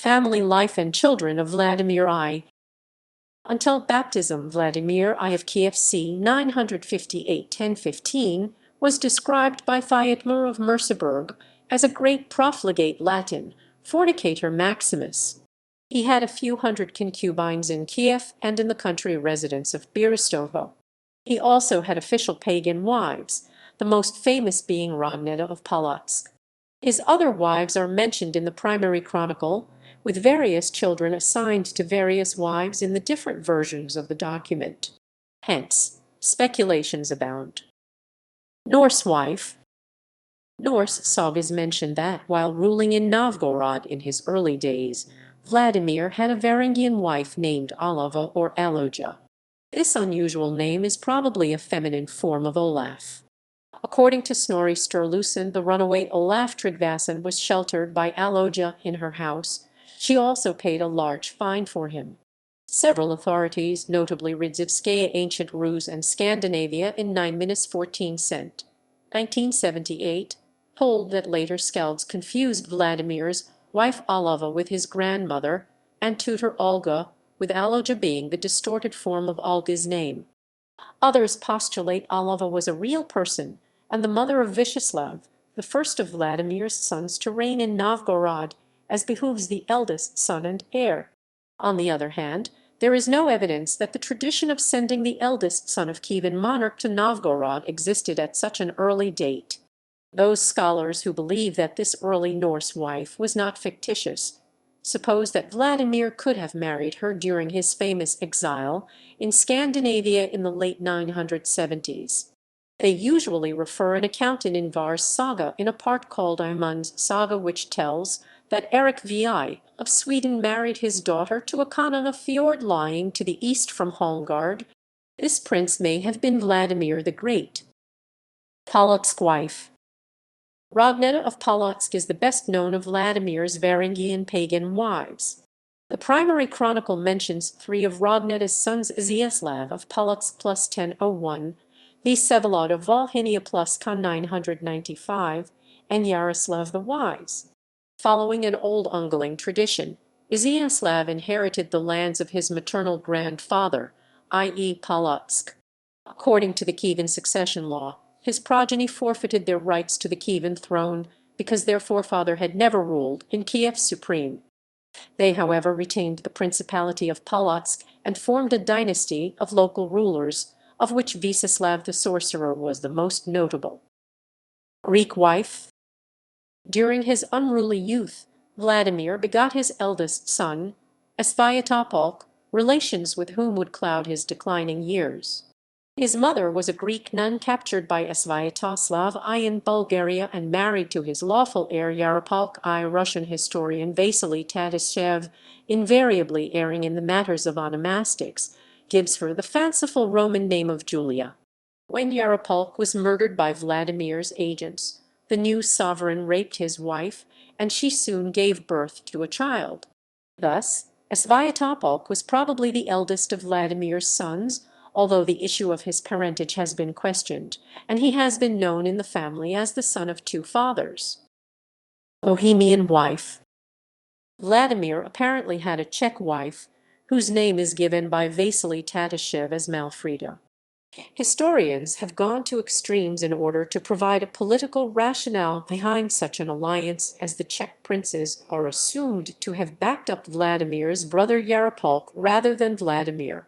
Family life and children of Vladimir I. Until baptism, Vladimir I of Kiev c. 958-1015 was described by Thietmar of Merseburg as a great profligate Latin, fornicator maximus. He had a few hundred concubines in Kiev and in the country residence of Berestovo. He also had official pagan wives, the most famous being Rogneda of Polotsk. His other wives are mentioned in the Primary Chronicle, with various children assigned to various wives in the different versions of the document. Hence, speculations abound. Norse wife. Norse sagas mention that while ruling in Novgorod in his early days, Vladimir had a Varangian wife named Olava or Aloja. This unusual name is probably a feminine form of Olaf. According to Snorri Sturluson, the runaway Olaf Tryggvason was sheltered by Aloja in her house. She also paid a large fine for him. Several authorities, notably Ridzivskaya Ancient Rus and Scandinavia in 9-14 cent. 1978, hold that later Skalds confused Vladimir's wife Olava with his grandmother, and tutor Olga, with Aloja being the distorted form of Olga's name. Others postulate Olava was a real person and the mother of Iziaslav, the first of Vladimir's sons to reign in Novgorod, as behooves the eldest son and heir. On the other hand, there is no evidence that the tradition of sending the eldest son of Kievan monarch to Novgorod existed at such an early date. Those scholars who believe that this early Norse wife was not fictitious suppose that Vladimir could have married her during his famous exile in Scandinavia in the late 970s. They usually refer an account in Ingvar's saga in a part called Aimund's saga, which tells that Erik VI of Sweden married his daughter to a Khan on a fjord lying to the east from Holmgard. This prince may have been Vladimir the Great. Polotsk wife. Rogneda of Polotsk is the best known of Vladimir's Varangian pagan wives. The Primary Chronicle mentions three of Rogneda's sons: Iziaslav of Polotsk plus 1001, Vsevolod of Volhynia plus Con 995, and Yaroslav the Wise. Following an old Ungling tradition, Iziaslav inherited the lands of his maternal grandfather, i.e. Polotsk. According to the Kievan succession law, his progeny forfeited their rights to the Kievan throne because their forefather had never ruled in Kiev supreme. They, however, retained the Principality of Polotsk and formed a dynasty of local rulers, of which Vseslav the Sorcerer was the most notable. Greek wife. During his unruly youth, Vladimir begot his eldest son, Asthayatopal, relations with whom would cloud his declining years. His mother was a Greek nun captured by Asthayatoslav I in Bulgaria and married to his lawful heir Yaroslav I. Russian historian Vasily Tatishev, invariably erring in the matters of onomastics, gives her the fanciful Roman name of Julia. When Yaroslav was murdered by Vladimir's agents, the new sovereign raped his wife, and she soon gave birth to a child. Thus, Asthayatopal was probably the eldest of Vladimir's sons, although the issue of his parentage has been questioned, and he has been known in the family as the son of two fathers. Bohemian wife. Vladimir apparently had a Czech wife, whose name is given by Vasily Tatishev as Malfrida. Historians have gone to extremes in order to provide a political rationale behind such an alliance, as the Czech princes are assumed to have backed up Vladimir's brother Yaropolk rather than Vladimir.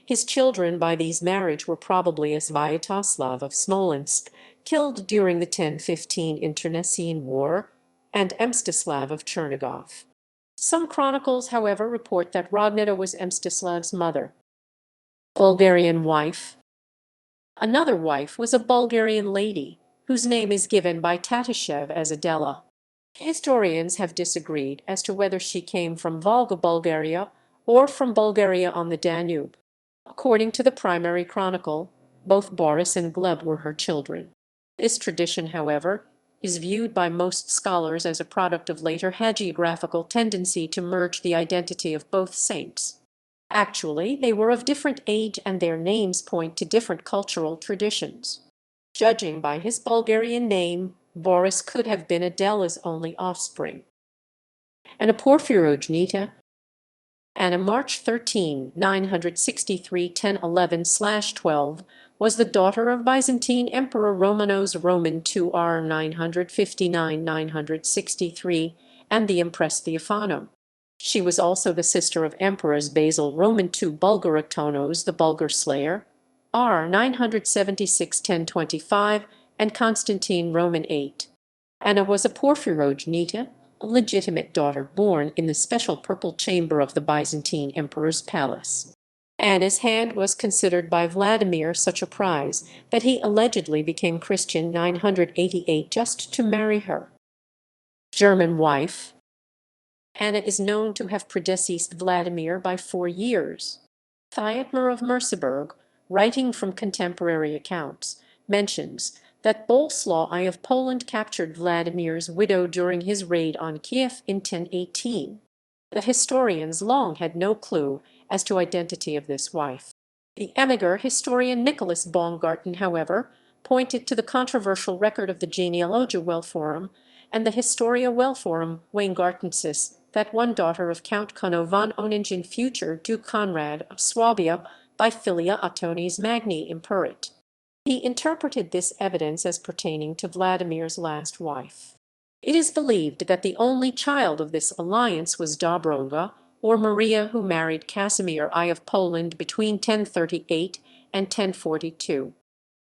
His children by these marriage were probably Sviatoslav of Smolensk, killed during the 1015 Internecine War, and Mstislav of Chernigov. Some chronicles, however, report that Rogneda was Mstislav's mother. Bulgarian wife. Another wife was a Bulgarian lady, whose name is given by Tatishev as Adela. Historians have disagreed as to whether she came from Volga, Bulgaria, or from Bulgaria on the Danube. According to the Primary Chronicle, both Boris and Gleb were her children. This tradition, however, is viewed by most scholars as a product of later hagiographical tendency to merge the identity of both saints. Actually, they were of different age and their names point to different cultural traditions. Judging by his Bulgarian name, Boris could have been Adela's only offspring. and a Porphyrogenita, and on March 13, 963 1011/12, was the daughter of Byzantine Emperor Romanos Roman II R 959-963 and the Empress Theophano. She was also the sister of Emperors Basil Roman II Bulgaroctonos the Bulgar Slayer R 976 1025 and Constantine Roman VIII. Anna was a Porphyrogenita, a legitimate daughter born in the special purple chamber of the Byzantine emperor's palace. Anna's hand was considered by Vladimir such a prize that he allegedly became Christian 988 just to marry her. German wife. Anna is known to have predeceased Vladimir by 4 years. Thietmar of Merseburg, writing from contemporary accounts, mentions that Boleslaw I of Poland captured Vladimir's widow during his raid on Kiev in 1018. The historians long had no clue as to identity of this wife. The Emiger historian Nicholas Baumgarten, however, pointed to the controversial record of the Genealogia Welforum and the Historia Welforum Weingartensis that one daughter of Count Kuno von Oningen, future Duke Conrad of Swabia, by filia Autonis magni imperit. He interpreted this evidence as pertaining to Vladimir's last wife. It is believed that the only child of this alliance was Dobroga, or Maria, who married Casimir I of Poland between 1038 and 1042.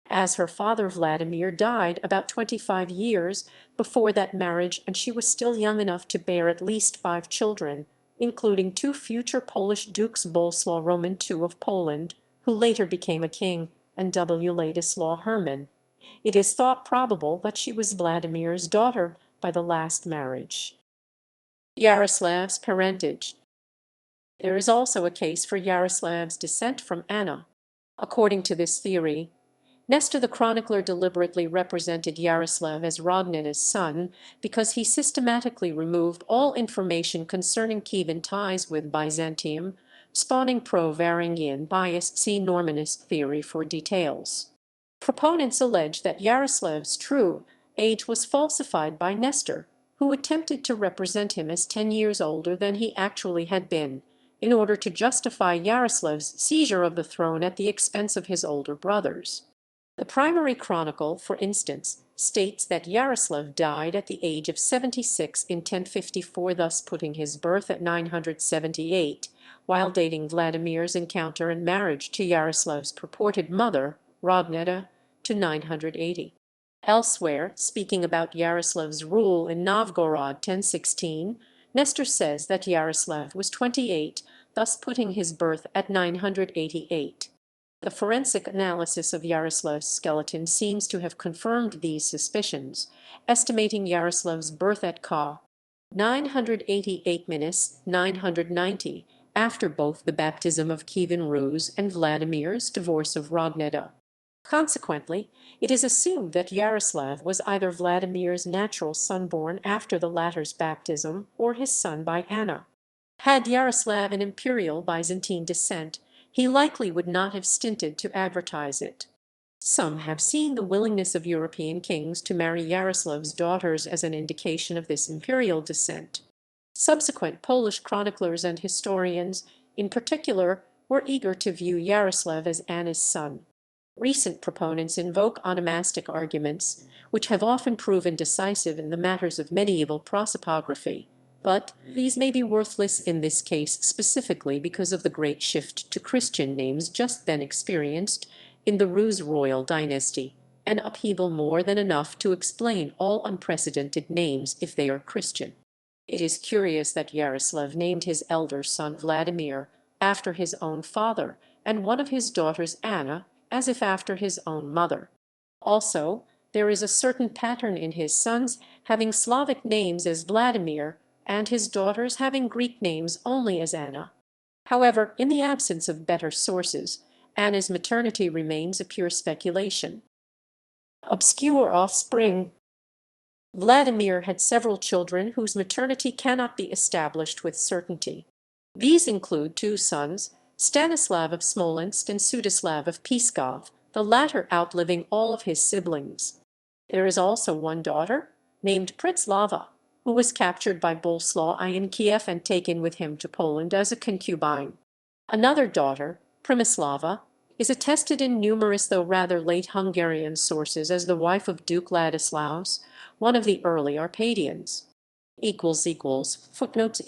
As her father Vladimir died about 25 years before that marriage, and she was still young enough to bear at least 5 children, including 2 future Polish dukes, Boleslaw Roman II of Poland, who later became a king, and Wladislaw Herman. It is thought probable that she was Vladimir's daughter by the last marriage. Yaroslav's parentage. There is also a case for Yaroslav's descent from Anna. According to this theory, Nestor the chronicler deliberately represented Yaroslav as Rogneda's son because he systematically removed all information concerning Kievan ties with Byzantium, spawning pro-Varangian bias. See Normanist theory for details. Proponents allege that Yaroslav's true age was falsified by Nestor, who attempted to represent him as 10 years older than he actually had been, in order to justify Yaroslav's seizure of the throne at the expense of his older brothers. The Primary Chronicle, for instance, states that Yaroslav died at the age of 76 in 1054, thus putting his birth at 978, while dating Vladimir's encounter and marriage to Yaroslav's purported mother, Rogneda, to 980. Elsewhere, speaking about Yaroslav's rule in Novgorod 1016, Nestor says that Yaroslav was 28, thus putting his birth at 988. The forensic analysis of Yaroslav's skeleton seems to have confirmed these suspicions, estimating Yaroslav's birth at Ka 988-990, after both the baptism of Kievan Rus and Vladimir's divorce of Rogneda. Consequently, it is assumed that Yaroslav was either Vladimir's natural son born after the latter's baptism or his son by Anna. Had Yaroslav an imperial Byzantine descent, he likely would not have stinted to advertise it. Some have seen the willingness of European kings to marry Yaroslav's daughters as an indication of this imperial descent. Subsequent Polish chroniclers and historians, in particular, were eager to view Yaroslav as Anna's son. Recent proponents invoke onomastic arguments, which have often proven decisive in the matters of medieval prosopography, but these may be worthless in this case specifically because of the great shift to Christian names just then experienced in the Rus royal dynasty, an upheaval more than enough to explain all unprecedented names if they are Christian. It is curious that Yaroslav named his elder son Vladimir after his own father, and one of his daughters Anna as if after his own mother. Also, there is a certain pattern in his sons having Slavic names as Vladimir, and his daughters having Greek names only as Anna. However, in the absence of better sources, Anna's maternity remains a pure speculation. Obscure offspring. Vladimir had several children whose maternity cannot be established with certainty. These include 2 sons, Stanislav of Smolensk and Sudislav of Pskov, the latter outliving all of his siblings. There is also one daughter, named Pritzlava, who was captured by Boleslaw I in Kiev and taken with him to Poland as a concubine. Another daughter, Primislava, is attested in numerous though rather late Hungarian sources as the wife of Duke Ladislaus, one of the early Arpadians. Footnotes